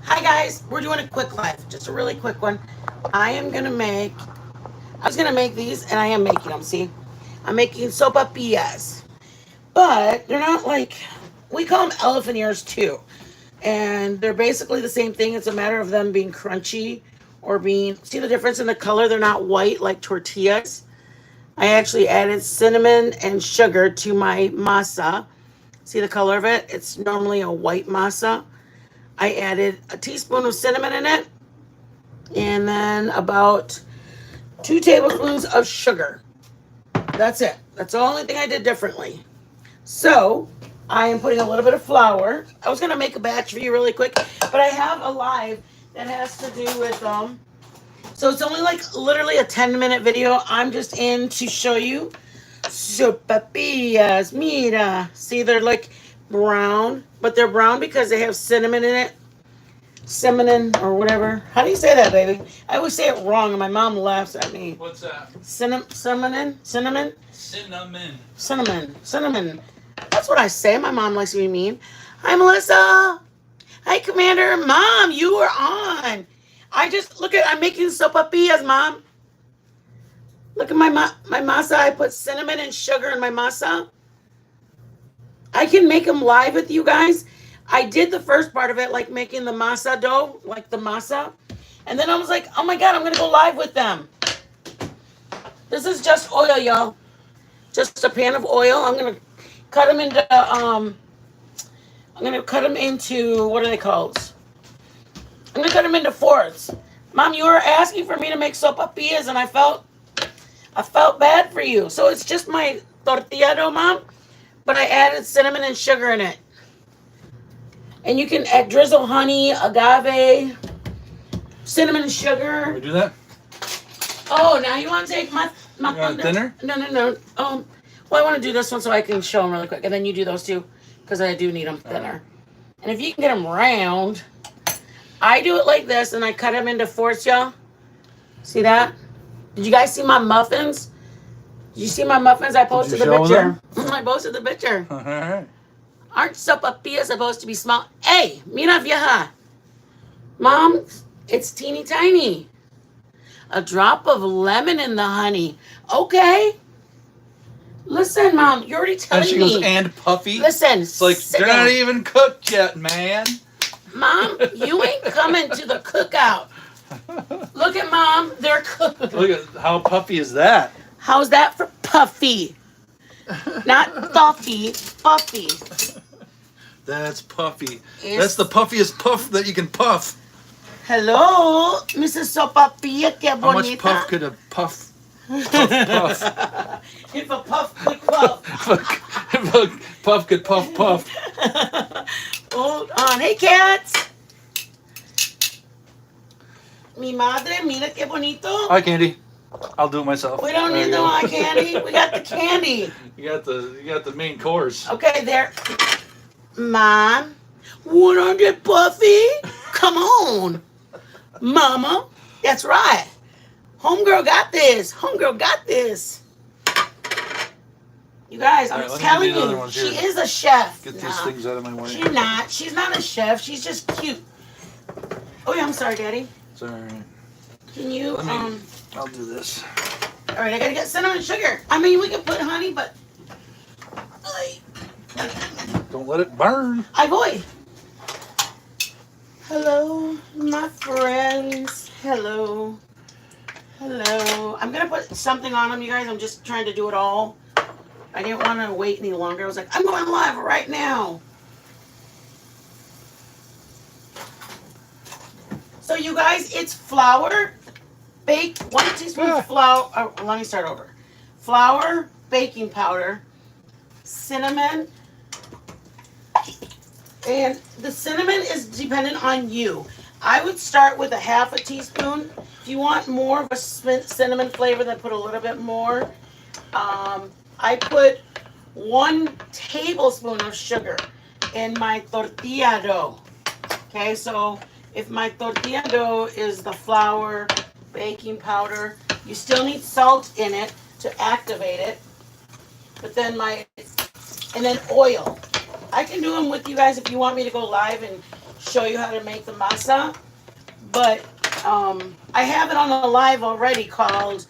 Hi guys, we're doing a quick live, just a really quick one. I am gonna make, I was gonna make these and I am making them, see? I'm making sopapillas, but they're not like, we call them elephant ears too. And they're basically the same thing. It's a matter of them being crunchy or being, see the difference in the color? They're not white like tortillas. I actually added cinnamon and sugar to my masa. See the color of it? It's normally a white masa. I added a teaspoon of cinnamon in it and then about 2 tablespoons of sugar. That's it. That's the only thing I did differently. So I am putting a little bit of flour. I was gonna make a batch for you really quick, but I have a live that has to do with so it's only like literally a 10-minute video. I'm just in to show you sopapillas. Mira. See, they're like brown, but they're brown because they have cinnamon in it. Cinnamon or whatever. How do you say that, baby? I always say it wrong, and my mom laughs at me. What's that? Cinnamon? Cinnamon? Cinnamon. Cinnamon. That's what I say. My mom likes to be mean. Hi, Melissa. Hi, Commander. Mom, you are on. I just, look at, I'm making sopapillas, Mom. Look at my masa. I put cinnamon and sugar in my masa. I can make them live with you guys. I did the first part of it, like making the masa dough, like the masa. And then I was like, oh my God, I'm going to go live with them. This is just oil, y'all. Just a pan of oil. I'm going to cut them into, what are they called? I'm going to cut them into fourths. Mom, you were asking for me to make sopapillas, and I felt bad for you. So it's just my tortilla dough, Mom, but I added cinnamon and sugar in it. And you can add drizzle honey, agave, cinnamon and sugar. Can we do that? Oh, now you want to take my thunder? Thinner? No. Well, I want to do this one so I can show them really quick, and then you do those two because I do need them thinner. And if you can get them round, I do it like this, and I cut them into fourths, y'all. See that? Did you guys see my muffins? Did you see my muffins? I posted the picture. I posted the picture. All right. Aren't sopapillas supposed to be small? Hey, mira vieja. Mom, it's teeny tiny. A drop of lemon in the honey. Okay. Listen, Mom, you're already telling me. And she goes, and puffy. Listen, it's like, they're not even cooked yet, man. Mom, you ain't coming to the cookout. Look at Mom, they're cooked. Look at how puffy is that? How's that for puffy? Not puffy, puffy. That's puffy. That's the puffiest puff that you can puff. Hello, Mrs. Sopapilla, que bonita. How much puff could a puff? Puff. If a puff could puff. If a puff could puff. Hold on. Hey, cats. Mi madre, mira que bonito. Hi, Candy. I'll do it myself. We don't need the eye candy. We got the candy. You got the main course. Okay, there. Mom, 100 puffy? Come on. Mama. That's right. Homegirl got this. You guys, I'm telling you, she is a chef. Get these things out of my way. She's not. She's not a chef. She's just cute. Oh, yeah, I'm sorry, Daddy. It's all right. Can you, I'll do this. All right, I gotta get cinnamon and sugar. I mean, we can put honey, but... Don't let it burn. I voy. Hello, my friends. Hello. I'm gonna put something on them, you guys. I'm just trying to do it all. I didn't want to wait any longer. I was like, I'm going live right now. So you guys, it's flour, 1 teaspoon of flour. Oh, let me start over. Flour, baking powder, cinnamon, and the cinnamon is dependent on you. I would start with a half a teaspoon. If you want more of a cinnamon flavor, then put a little bit more. I put 1 tablespoon of sugar in my tortilla dough. Okay, so if my tortilla dough is the flour, baking powder, you still need salt in it to activate it. But then and then oil. I can do them with you guys if you want me to go live and show you how to make the masa. But I have it on a live already called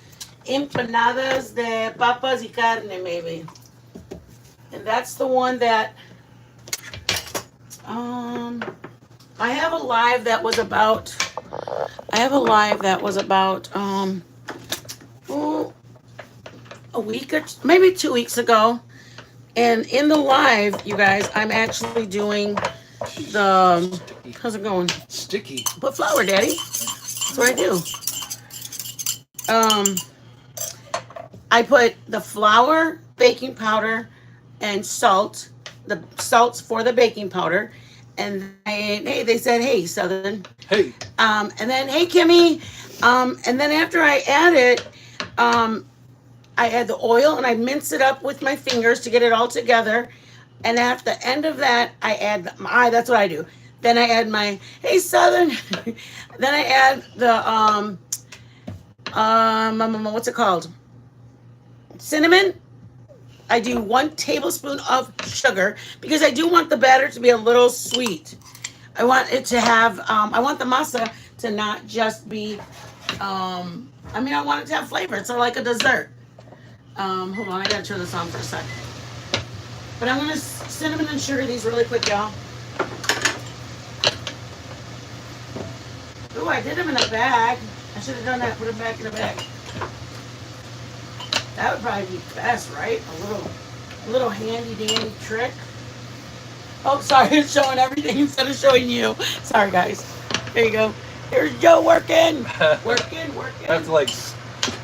Empanadas de Papas y Carne, maybe. And that's the one that um, I have a live that was about. I have a live that was about oh, a week or maybe 2 weeks ago. And in the live, you guys, I'm actually doing the. Sticky. How's it going? Sticky. Put flour, Daddy. That's what I do. Um, I put the flour, baking powder, and salt. The salts for the baking powder, and they said, "Hey, Southern." Hey. And then, "Hey, Kimmy." And then after I add it, I add the oil and I mince it up with my fingers to get it all together. And at the end of that, I add my. That's what I do. Then I add my "Hey, Southern." Then I add the what's it called? Cinnamon. I do 1 tablespoon of sugar because I do want the batter to be a little sweet. I want it to have. I want the masa to not just be. I mean, I want it to have flavor. It's like a dessert. Hold on, I gotta turn this on for a sec. But I'm gonna cinnamon and sugar these really quick, y'all. Ooh, I did them in a bag. I should have done that. Put them back in a bag. That would probably be best, right? A little handy dandy trick. Oh, sorry, it's showing everything instead of showing you. Sorry, guys. There you go. Here's Joe working. Working. I have to like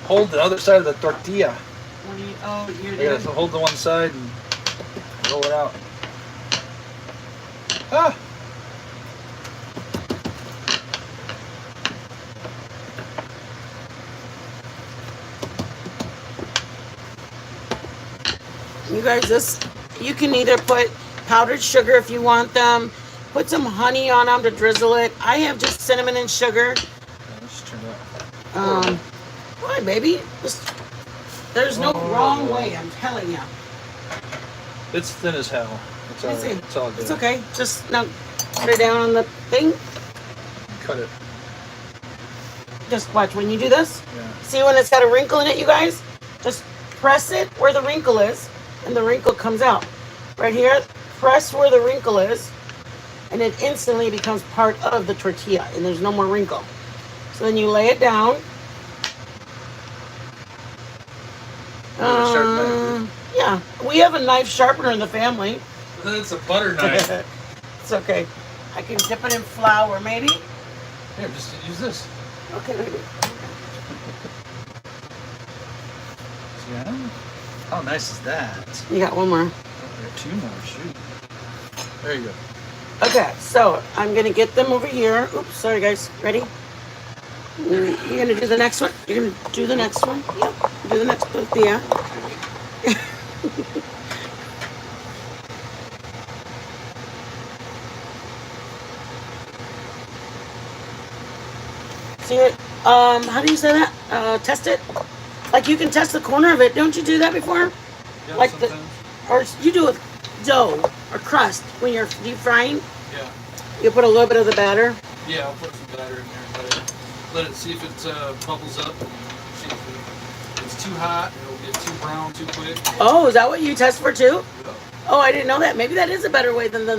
hold the other side of the tortilla. You're I there. gotta hold the one side and roll it out. Ah! You guys, you can either put powdered sugar if you want them, put some honey on them to drizzle it. I have just cinnamon and sugar. Let's turn it up. Why, baby? There's no wrong way, I'm telling you. It's thin as hell. It's all right. It's all good. It's okay. Just now put it down on the thing. Cut it. Just watch when you do this. Yeah. See when it's got a wrinkle in it, you guys? Just press it where the wrinkle is, and the wrinkle comes out. Right here, press where the wrinkle is, and it instantly becomes part of the tortilla, and there's no more wrinkle. So then you lay it down. Yeah, we have a knife sharpener in the family. It's a butter knife. It's okay. I can dip it in flour, maybe. Here, just use this. Okay, maybe. Yeah. How nice is that? You got one more. Oh, there are 2 more. Shoot. There you go. Okay, so I'm gonna get them over here. Oops, sorry guys. Ready? You're gonna do the next one. You're gonna do the next one. Yep. Do the next one. Yeah. See it? How do you say that? Test it. Like you can test the corner of it. Don't you do that before? Yeah, like sometimes. or you do it with dough or crust when you're deep frying. Yeah. You put a little bit of the batter. Yeah, I'll put some batter in there and let it see if it bubbles up. And see if it's too hot, it'll get too brown too quick. Oh, is that what you test for too? Yeah. Oh, I didn't know that. Maybe that is a better way than the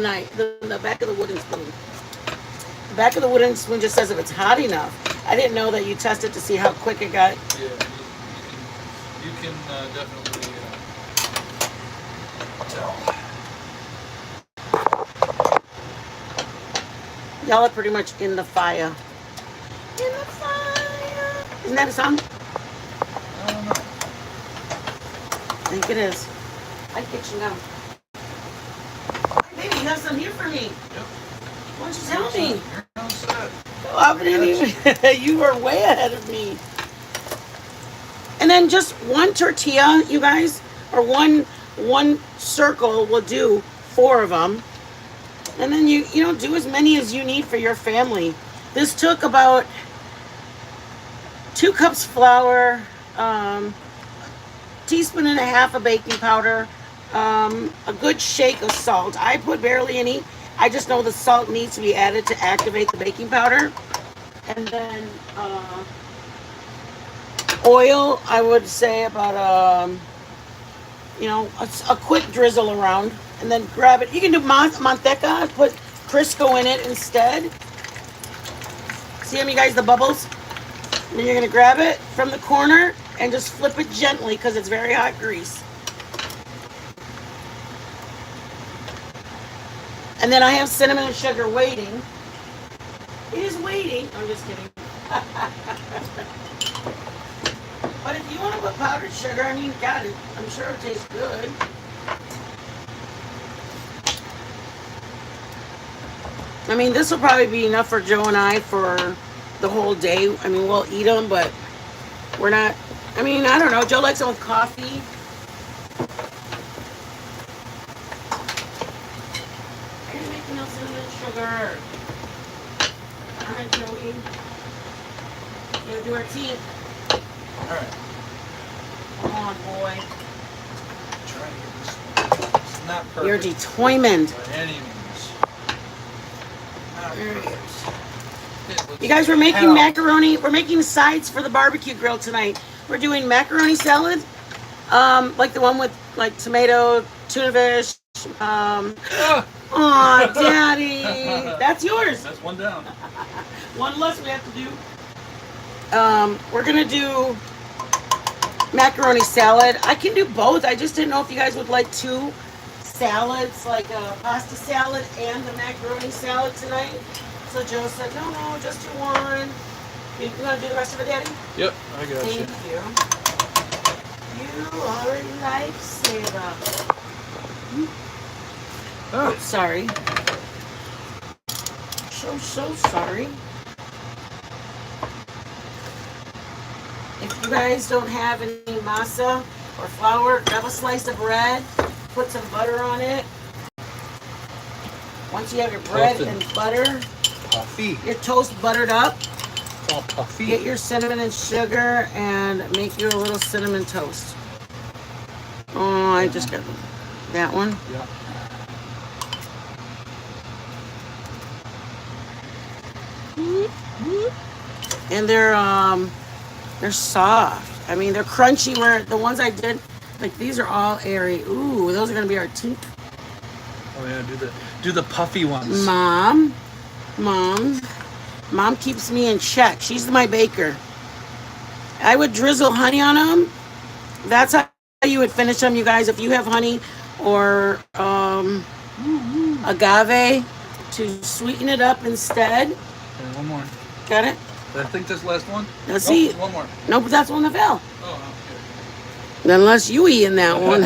back of the wooden spoon. The back of the wooden spoon just says if it's hot enough. I didn't know that you tested to see how quick it got. Yeah, you can definitely tell. Y'all are pretty much in the fire. In the fire. Isn't that a song? I don't know. I think it is. I get you now. Baby, you have some here for me. Yep. Why don't you tell me? You're all set. Oh, I didn't even. You were way ahead of me. And then just one tortilla, you guys, or one circle will do 4 of them. And then you do as many as you need for your family. This took about 2 cups flour, teaspoon and a half of baking powder, a good shake of salt. I put barely any. I just know the salt needs to be added to activate the baking powder. And then oil, I would say about a quick drizzle around, and then grab it. You can do manteca, put Crisco in it instead. See them, you guys, the bubbles? And then you're gonna grab it from the corner and just flip it gently because it's very hot grease. And then I have cinnamon and sugar waiting. It is waiting. I'm just kidding. But if you want to put powdered sugar, I mean, God, I'm sure it tastes good. I mean, this will probably be enough for Joe and I for the whole day. I mean, we'll eat them, but we're not. I mean, I don't know. Joe likes them with coffee. Are you making no cinnamon sugar? All right, Joey. Gonna do our tea. All right. Come on, boy. Try to get this. It's not perfect. You're determined. By any means. Not perfect. You guys, we're making macaroni. We're making sides for the barbecue grill tonight. We're doing macaroni salad, like the one with like tomato, tuna fish. Aw, Daddy, that's yours. That's one down. One less we have to do. We're gonna do macaroni salad. I can do both. I just didn't know if you guys would like two salads, like a pasta salad and the macaroni salad tonight. So Joe said, no, just do one. You want to do the rest of it, Daddy? Yep, I got Thank you. You are a lifesaver. Oh, sorry. So sorry. If you guys don't have any masa or flour, grab a slice of bread, put some butter on it. Once you have your bread and butter, puffy. your toast buttered up, It's all puffy. get your cinnamon and sugar and make you a little cinnamon toast. Oh, I just got that one. Yeah. And they're soft. I mean, they're crunchy. Where the ones I did, like these are all airy. Ooh, those are gonna be our tink. Oh yeah, do the puffy ones. Mom keeps me in check. She's my baker. I would drizzle honey on them. That's how you would finish them, you guys. If you have honey or agave to sweeten it up instead. Okay, one more. Got it? I think this last one. Let's see. One more. Nope, that's one that fell. Oh, okay. Unless you eat in that one.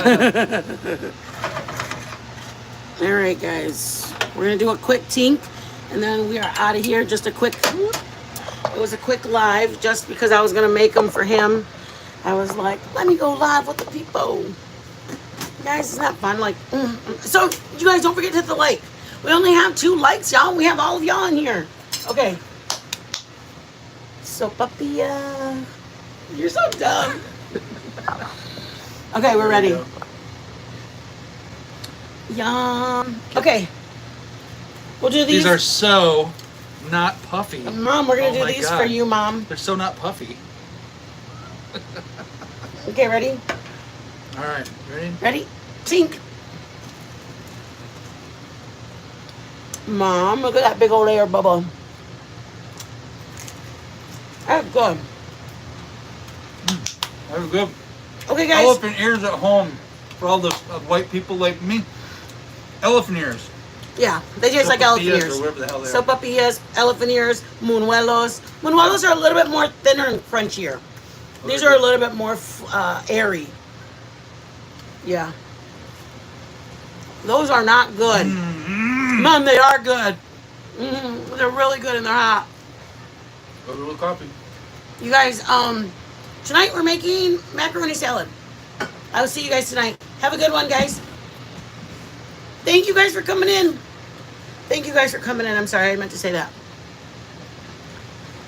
All right, guys. We're going to do a quick tink, and then we are out of here. Just a quick, it was a quick live just because I was going to make them for him. I was like, let me go live with the people. Guys, it's not fun. Like, So, you guys don't forget to hit the like. We only have 2 likes, y'all. We have all of y'all in here. Okay. Sopaipilla. You're so dumb. Okay, we're ready. Yum. Okay. We'll do these. These are so not puffy. Mom, we're going to do these for you, Mom. They're so not puffy. Okay, ready? All right, ready? Ready? Tink. Mom, look at that big old layer of bubble. That's good. That was good. Okay, guys. Elephant ears at home for all the white people like me. Elephant ears. Yeah, they taste like elephant Sopaipillas ears. or whatever the hell they are. Sopaipillas, elephant ears, munuelos. Munuelos are a little bit more thinner and crunchier. These are a little bit more airy. Yeah. Those are not good. Mom, they are good. They're really good and they're hot. A little coffee. You guys, tonight we're making macaroni salad. I will see you guys tonight. Have a good one, guys. Thank you guys for coming in. Thank you guys for coming in. I'm sorry, I meant to say that.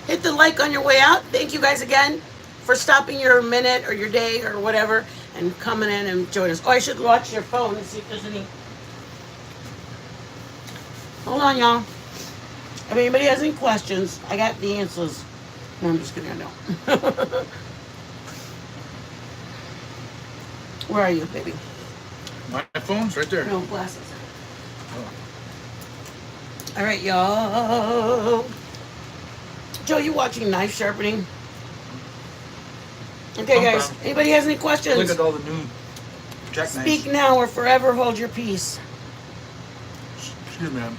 Hit the like on your way out. Thank you guys again for stopping your minute or your day or whatever and coming in and joining us. Oh, I should watch your phone and see if there's any. Hold on, y'all. If anybody has any questions, I got the answers. No, I'm just kidding. I don't. Where are you, baby? My phone's right there. No glasses. Oh. All right, y'all. Joe, you watching knife sharpening? Okay, guys. Anybody has any questions? Look at all the new jackknives. Speak now or forever hold your peace. Excuse me, I'm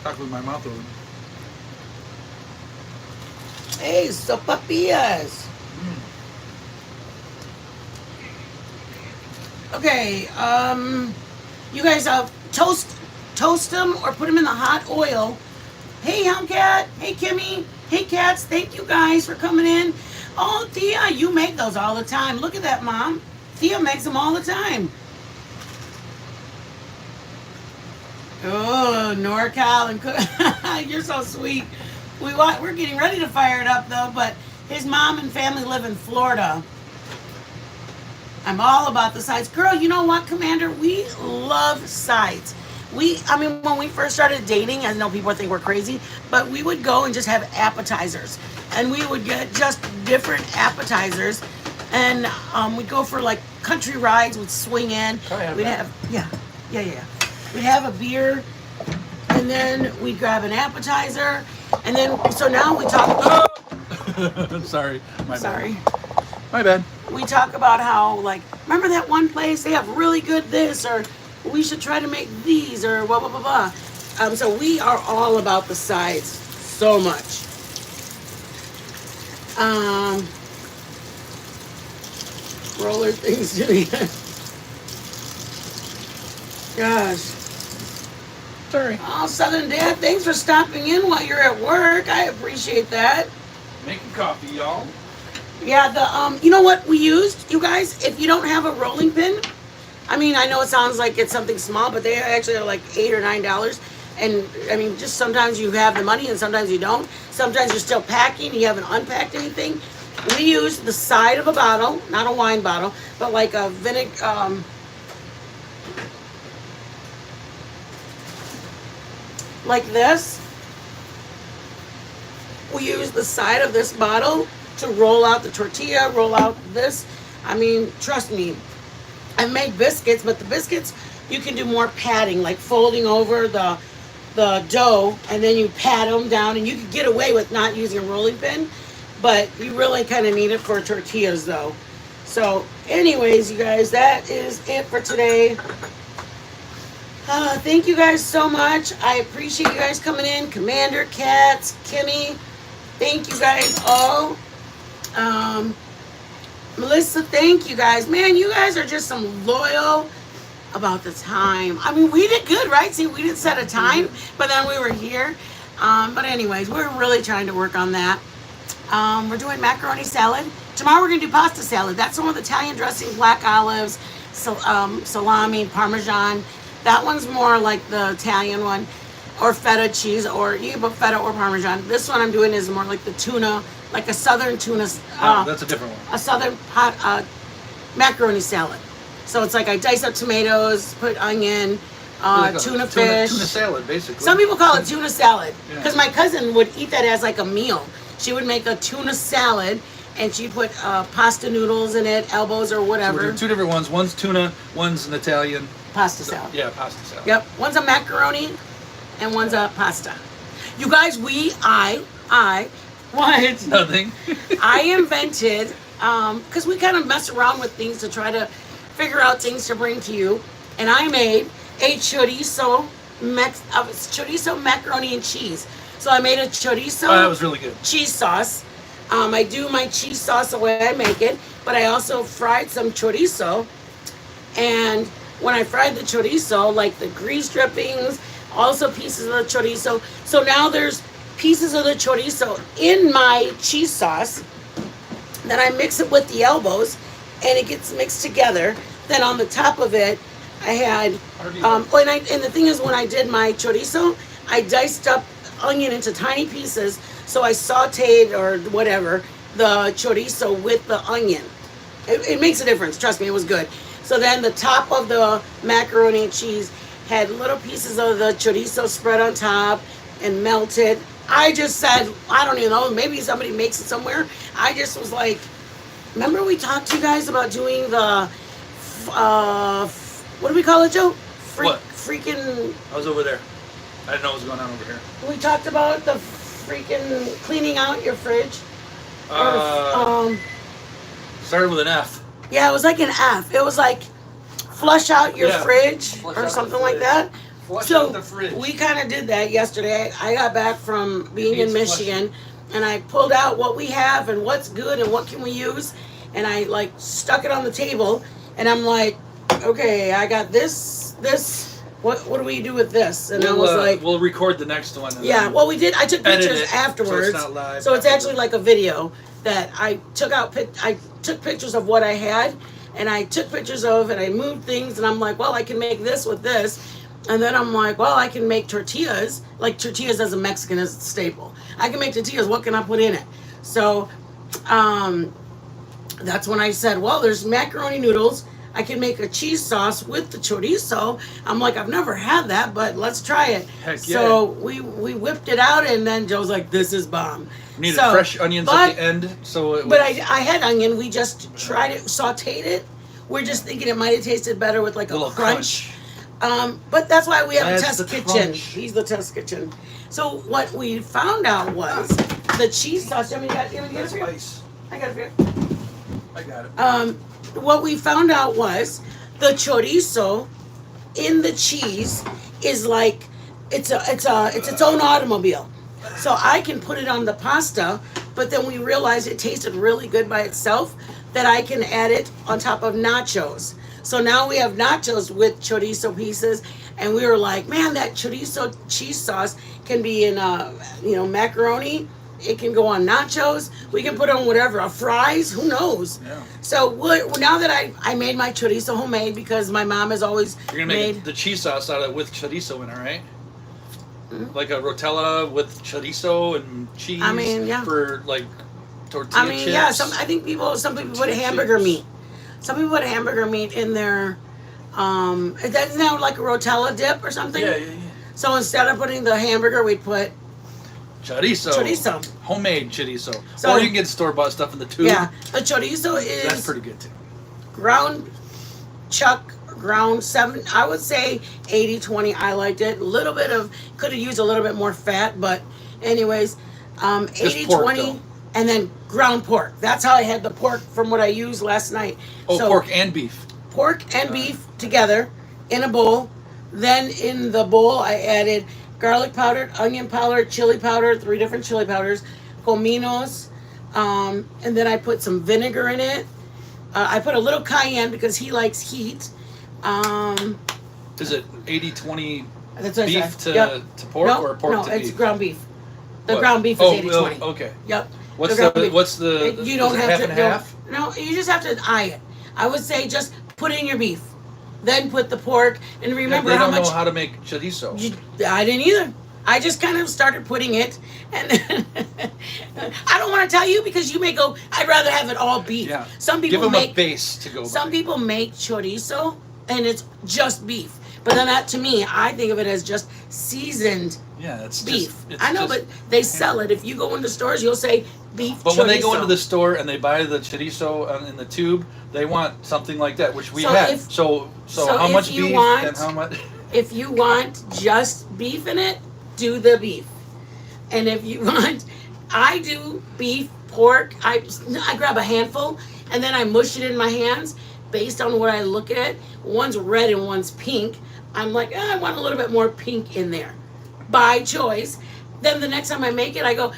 stuck with my mouth open. Hey, Sopaipillas. Okay, you guys toast them or put them in the hot oil. Hey, Hellcat. Hey, Kimmy. Hey, Cats. Thank you guys for coming in. Oh, Thea, you make those all the time. Look at that, Mom. Thea makes them all the time. Oh, NorCal and you're so sweet. We're getting ready to fire it up though, but his mom and family live in Florida. I'm all about the sides. Girl, you know what, Commander? We love sides. When we first started dating, I know people think we're crazy, but we would go and just have appetizers. And we would get just different appetizers. And we'd go for like country rides, we'd swing in. We'd have, yeah. We'd have a beer, and then we'd grab an appetizer. And then, so now we talk. Sorry. Sorry. My bad. We talk about how, like, remember that one place, they have really good this, or we should try to make these, or blah, blah, blah, blah. So we are all about the sides so much. Roller things to the Gosh. Sorry. Oh, Southern Dad, thanks for stopping in while you're at work. I appreciate that. Making coffee, y'all. Yeah, you know what we used, you guys? If you don't have a rolling pin, I mean, I know it sounds like it's something small, but they actually are like $8 or $9. And I mean, just sometimes you have the money and sometimes you don't. Sometimes you're still packing, you haven't unpacked anything. We used the side of a bottle, not a wine bottle, but like a vinegar, like this. We use the side of this bottle to roll out the tortilla, roll out this. I mean, trust me, I've made biscuits, but the biscuits, you can do more patting, like folding over the dough, and then you pat them down, and you can get away with not using a rolling pin, but you really kind of need it for tortillas, though. So, anyways, you guys, that is it for today. Thank you guys so much. I appreciate you guys coming in. Commander, Cats, Kimmy, thank you guys all. Melissa, thank you guys. Man, you guys are just some loyal about the time. I mean, we did good, right? See, we didn't set a time, but then we were here. But anyways, we're really trying to work on that. We're doing macaroni salad. Tomorrow we're going to do pasta salad. That's the one with Italian dressing, black olives, salami, Parmesan. That one's more like the Italian one, or feta cheese, or you can put feta or Parmesan. This one I'm doing is more like the tuna, like a southern tuna. That's a different one. A southern pot macaroni salad. So it's like I dice up tomatoes, put onion, tuna fish. Tuna salad, basically. Some people call it tuna salad because Yeah. my cousin would eat that as like a meal. She would make a tuna salad and she'd put pasta noodles in it, elbows or So whatever. we're doing two different ones. One's tuna, one's an Italian. Pasta salad. Yeah, pasta salad. Yep. One's a macaroni and one's a pasta. You guys, what? Nothing. I invented, because we kind of mess around with things to try to figure out things to bring to you. And I made a chorizo macaroni and cheese. So I made a chorizo Oh, that was really good. cheese sauce. I do my cheese sauce the way I make it, but I also fried some chorizo. And when I fried the chorizo, like the grease drippings, also pieces of the chorizo. So now there's pieces of the chorizo in my cheese sauce. Then I mix it with the elbows, and it gets mixed together. Then on the top of it, I had, and the thing is, when I did my chorizo, I diced up onion into tiny pieces. So I sauteed or whatever the chorizo with the onion. It makes a difference. Trust me, it was good. So then the top of the macaroni and cheese had little pieces of the chorizo spread on top and melted. I just said, I don't even know, maybe somebody makes it somewhere. I just was like, remember we talked to you guys about doing the, what do we call it, Joe? What? Freaking. I was over there. I didn't know what was going on over here. We talked about the freaking cleaning out your fridge. Started with an F. Yeah, it was like an F. It was like flush out your fridge Flush or out something the like fridge. that. Flush So out the fridge. we kind of did that yesterday. I got back from being in needs Michigan, and I pulled out what we have and what's good and what can we use, and I like stuck it on the table, and I'm like, okay, I got this. What do we do with this? And I was like, we'll record the next one. And yeah. then Well, we did. I took edit pictures it afterwards, so it's not live. so it's actually like a video that I took out. I took pictures of what I had, and I took pictures of, and I moved things, and I'm like, well, I can make this with this. And then I'm like, well, I can make tortillas. Like tortillas as a Mexican is a staple. I can make tortillas. What can I put in it? So that's when I said, well, there's macaroni noodles. I can make a cheese sauce with the chorizo. I'm like, I've never had that, but let's try it. Heck So we whipped it out, and then Joe's like, this is bomb. We needed So, fresh onions at the end, so it was, But I had onion. We just tried it, sauteed it. We're just thinking it might have tasted better with like a little crunch. But that's why we have a That's test the kitchen. crunch. He's the test kitchen. So what we found out was the cheese sauce. You want me to get it for you? spice. I got it for you. I got it. What we found out was the chorizo in the cheese is like it's its own automobile. So I can put it on the pasta, but then we realized it tasted really good by itself, that I can add it on top of nachos. So now we have nachos with chorizo pieces, and we were like, man, that chorizo cheese sauce can be in macaroni. It can go on nachos. We can put on whatever, fries. Who knows? Yeah. So now that I made my chorizo homemade, because my mom has always You're gonna make the cheese sauce out of it with chorizo in it, right? Mm-hmm. Like a rotella with chorizo and cheese. I mean, yeah. For like tortilla chips. yeah. Some people put hamburger meat. Some people put hamburger meat in their. Isn't that like a rotella dip or something? Yeah. So instead of putting the hamburger, we'd put Chorizo. Homemade chorizo. So- or you can get store-bought stuff in the tube. yeah. The chorizo That's is pretty good too. ground chuck, ground 7. I would say 80-20. I liked it. A little bit of could have used a little bit more fat, but anyways, 80-20, though. and then ground pork. That's how I had the pork from what I used last night. Oh, So, pork and beef. pork and beef together in a bowl. Then in the bowl, I added garlic powder, onion powder, chili powder, 3 different chili powders, cominos, and then I put some vinegar in it. I put a little cayenne because he likes heat. Is it 80-20 That's what I beef said. to, Yep. to pork no, or pork no, to beef? it's ground beef. The What? ground beef is 80-20. Okay. Yep. What's ground the beef. what's the You don't is it have half to and don't- half? No, you just have to eye it. I would say just put in your beef, then put the pork, and remember they how don't much. know how to make chorizo. I didn't either. I just kind of started putting it, and then I don't want to tell you because you may go. I'd rather have it all beef. Yeah. Some people Give them make a base to go. some by. people make chorizo, and it's just beef. But then that to me, I think of it as just seasoned Yeah, it's beef. Just, it's I know, just- but they sell it. If you go into stores, you'll say beef. But when they go chorizo. into the store and they buy the chorizo in the tube, they want something like that, which we So had. if- So so how if much you beef want- and how much? If you want just beef in it, do the beef. And if you want, I do beef, pork. I grab a handful and then I mush it in my hands based on what I look at. One's red and one's pink. I'm like, I want a little bit more pink in there by choice. Then the next time I make it, I go,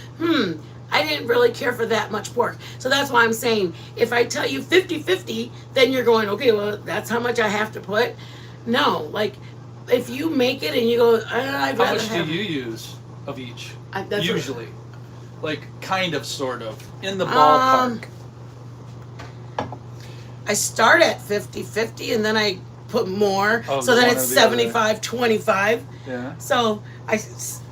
I didn't really care for that much pork. So that's why I'm saying, if I tell you 50-50, then you're going, okay, well, that's how much I have to put. No, like, if you make it and you go, I'd How rather much do have... you use of each? That's what- Usually, like kind of, sort of, in the ballpark. I start at 50-50 and then I put more. Of So then one it's or the other. 75-25. Yeah. So I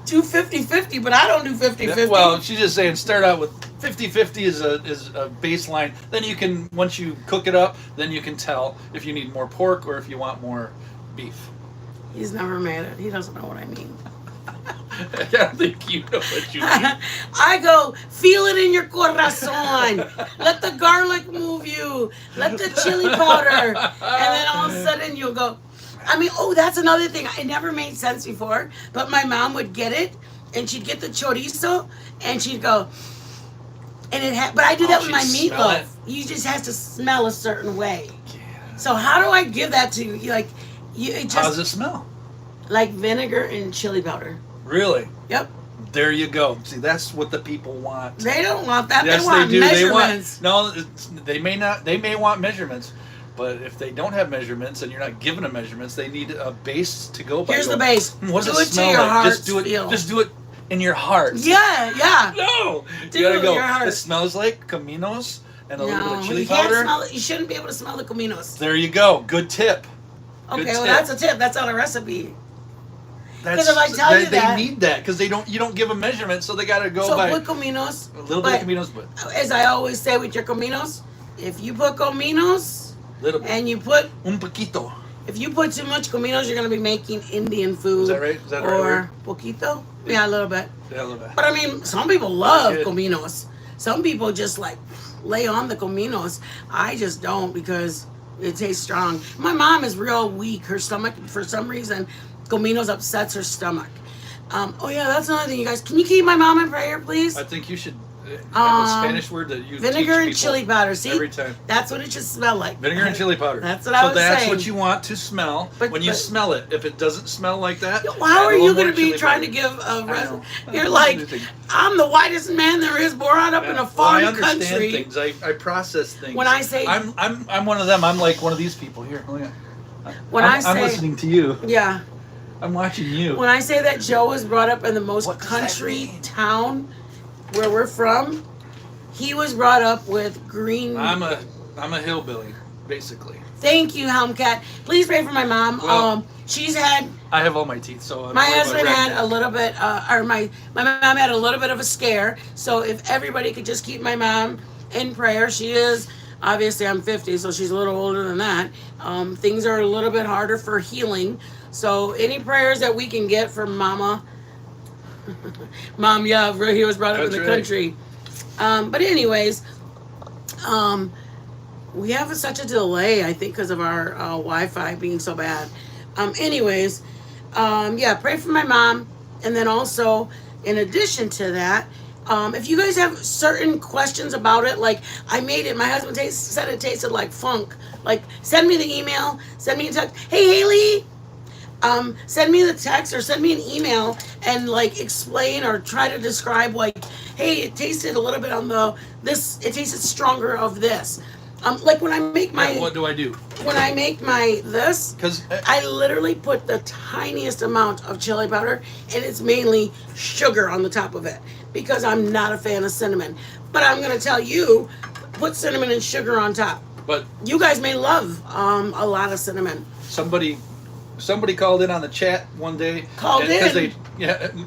do 50-50, but I don't do 50-50. Well, she's just saying start out with 50-50 is a baseline. Then you can, once you cook it up, then you can tell if you need more pork or if you want more beef. He's never made it. He doesn't know what I mean. I don't think you know what you mean. I go, feel it in your corazon. Let the garlic move you. Let the chili powder. And then all of a sudden you'll go, I mean, oh, that's another thing. It never made sense before, but my mom would get it, and she'd get the chorizo, and she'd go, and it had, but I do that with my meatloaf. You just have to smell a certain way. Yeah. So how do I give that to you? Like, it just, How does it smell? like vinegar and chili powder. Really? Yep. There you go. See, that's what the people want. They don't want that. Yes, they want they do. measurements. They want, no, they may not. They may want measurements, but if they don't have measurements and you're not giving them measurements, they need a base to go by. Here's the base. What does Do it it to smell your like? heart's Just do it. feel. Just do it in your heart. Yeah, yeah. No, Do you gotta go. your heart. It smells like caminos and a little bit No, of chili you can't powder. smell it. You shouldn't be able to smell the cominos. There you go. Good tip. Okay, Good well tip. that's a tip. That's not a recipe. That's, if I tell you they that- need that because you don't give them measurements, so they gotta go So by put cominos. a little bit of caminos, but As I always say with your cominos, if you put cominos little bit. and you put, Un poquito. if you put too much cominos, you're gonna be making Indian food. Is that right? Is that the right or word? poquito? Yeah, a little bit. Yeah, a little bit. But I mean, some people love Good. cominos. Some people just like lay on the cominos. I just don't because it tastes strong. My mom is real weak. Her stomach, for some reason, cominos upsets her stomach. Oh yeah, that's another thing, you guys. Can you keep my mom in prayer, please? I think you should have a Spanish word that you Vinegar teach and people chili powder. See, every time. that's what it should smell like. Vinegar and chili powder. That's what I was So that's saying. what you want to smell But- when you but- smell it. If it doesn't smell like that, Well, how add are a you little going to more be chili trying to powder. give a I res- know. You're like, Anything. I'm the whitest man there is, brought up in a Well, foreign I understand country. things. I process things. When I say- I'm one of them. I'm like one of these people here. Look at. When I'm, I say- I'm listening to you. Yeah. I'm watching you. When I say that Joe was brought up in the most What does that country mean? town where we're from, he was brought up with green. I'm a hillbilly, basically. Thank you, Helmcat. Please pray for my mom. Well- She's had, I have all my teeth, so I'm my worried about husband had redneck. a little bit, or my mom had a little bit of a scare. So if everybody could just keep my mom in prayer, she is. Obviously, I'm 50, so she's a little older than that. Things are a little bit harder for healing. So any prayers that we can get from Mama, Mom, yeah, he was brought up in the country. But anyways, we have such a delay, I think, because of our Wi-Fi being so bad. Anyways, yeah, pray for my mom, and then also, in addition to that, if you guys have certain questions about it, like I made it, my husband said it tasted like funk. Like, send me the email, send me a text. Hey, Haley, send me the text or send me an email and like explain or try to describe like, hey, it tasted a little bit on this. It tasted stronger of this. Like when I make my What do I do? when I make my this, Because I literally put the tiniest amount of chili powder, and it's mainly sugar on the top of it because I'm not a fan of cinnamon. But I'm gonna tell you, put cinnamon and sugar on top. but You guys may love a lot of cinnamon. somebody called in on the chat one day. Called because in?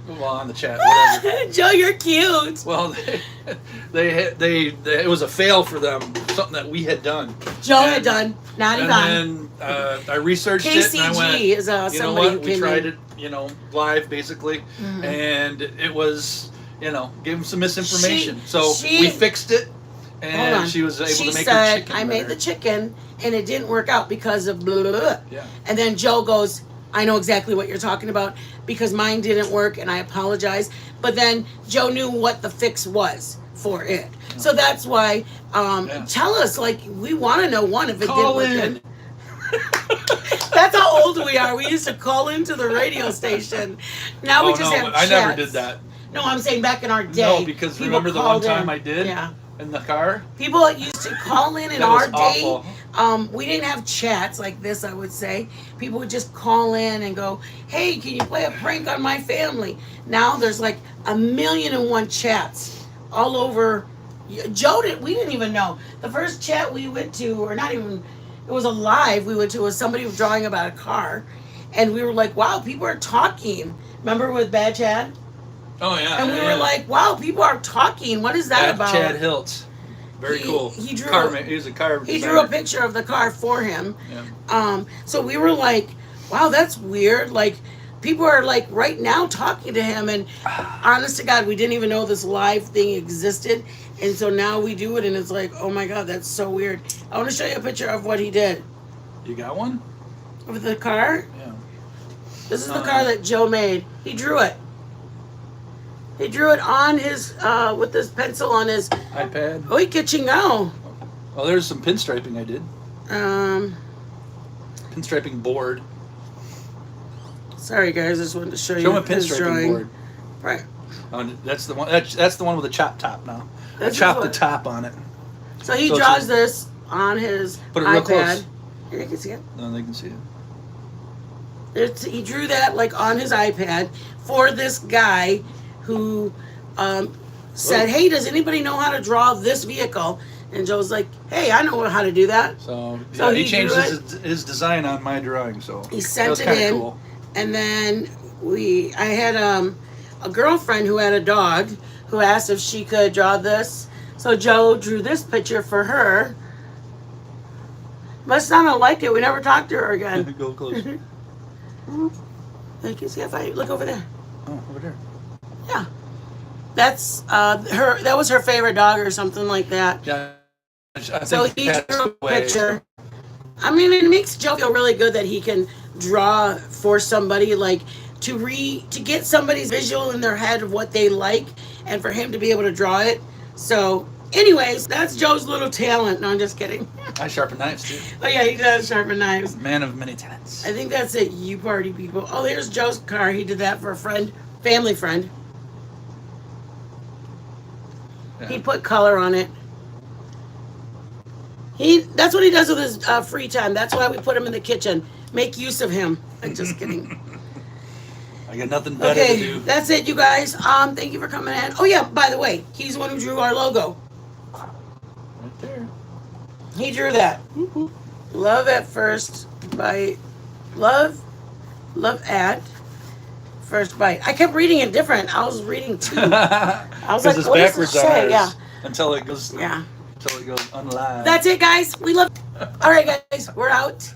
well, on the chat, whatever. Joe, you're cute. Well, it was a fail for them. Something that we had done. Joe had done, not And Yvonne. then I researched it and I KCG went, is you know somebody who what? We came tried in. it, live basically, and it was, gave them some misinformation. She- we fixed it, Hold and on. she was able She to make her said, chicken I made better. the chicken and it didn't work out because of blah, blah, blah. Yeah. And then Joe goes, I know exactly what you're talking about because mine didn't work and I apologize. But then Joe knew what the fix was for it. So that's why, tell us, like, we want to know, one, if it Call did work. in. That's how old we are. We used to call into the radio station. Now we just have I never chats. did that. No, I'm saying back in our day. No, because people remember the one called time in. I did? Yeah. In the car? People used to call in That our was day. awful. We didn't have chats like this, I would say. People would just call in and go, hey, can you play a prank on my family? Now there's like 1,000,001 chats all over. Joe, we didn't even know. The first chat we went to, or not even, it was a live we went to, was somebody drawing about a car. And we were like, wow, people are talking. Remember with Bad Chad? Oh yeah. And we were like, wow, people are talking. What is that about? Chad Hiltz. Very cool. He drew. He's a car. He designer. drew a picture of the car for him. Yeah. So we were like, wow, that's weird. Like, people are like right now talking to him, and honest to God, we didn't even know this live thing existed, and so now we do it, and it's like, oh my God, that's so weird. I want to show you a picture of what he did. You got one? Of the car? Yeah. This is the car that Joe made. He drew it. He drew it on his, with his pencil on his iPad. Oi, Kitchingo. Oh, there's some pinstriping I did. Pinstriping board. Sorry guys, I just wanted to show you. Show him a his pinstriping drawing. board. Right. Oh, that's the one. That's the one with the chop top now. I This is chopped what- the top on it. So he So draws this on his Put it real iPad. close. Here, you can see it. No, they can see it. He drew that like on his iPad for this guy who said, "Hey, does anybody know how to draw this vehicle?" And Joe's like, "Hey, I know how to do that." So So yeah, he he changed drew his design on my drawing. So He that sent was it kinda in, cool. and then I had a girlfriend who had a dog who asked if she could draw this. So Joe drew this picture for her. Must not have liked it. We never talked to her again. Go close. You can see if I look over there. Oh, over there. Yeah, that's her. That was her favorite dog or something like that. Yeah. I So think he that's drew a the way- picture. I mean, it makes Joe feel really good that he can draw for somebody, like to get somebody's visual in their head of what they like, and for him to be able to draw it. So, anyways, that's Joe's little talent. No, I'm just kidding. I sharpen knives too. Oh yeah, he does sharpen knives. Man of many talents. I think that's it. You party people. Oh, there's Joe's car. He did that for a friend, family friend. Yeah. He put color on it. That's what he does with his free time. That's why we put him in the kitchen. Make use of him. I'm just kidding. I got nothing better Okay, to do. that's it, you guys. Thank you for coming in. Oh yeah, by the way, he's the one who drew our logo. Right there. He drew that. Love at first bite. Love at first bite. I kept reading it different. I was reading two. I was like, it's what does backwards this on say? ours Yeah. until it goes. Yeah. Until it goes unlive. That's it, guys. We love. All right, guys, we're out.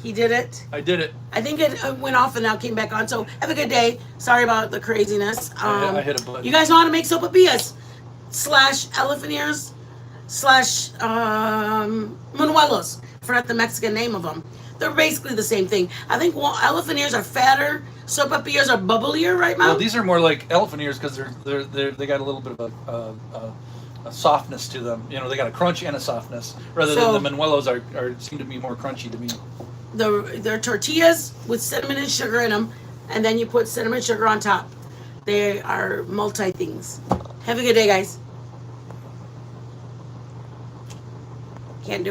He did it. I did it. I think it went off and now came back on. So have a good day. Sorry about the craziness. I hit a button. You guys know how to make sopapillas / elephant ears / manuelos. Forgot the Mexican name of them. They're basically the same thing. I think elephant ears are fatter. Sopapillas are bubblier, right, Mom? Well, these are more like elephant ears because they got a little bit of a softness to them. You know, they got a crunch and a softness rather So- than the Manuelos are seem to be more crunchy to me. They're tortillas with cinnamon and sugar in them, and then you put cinnamon sugar on top. They are multi things. Have a good day, guys. Can't do it.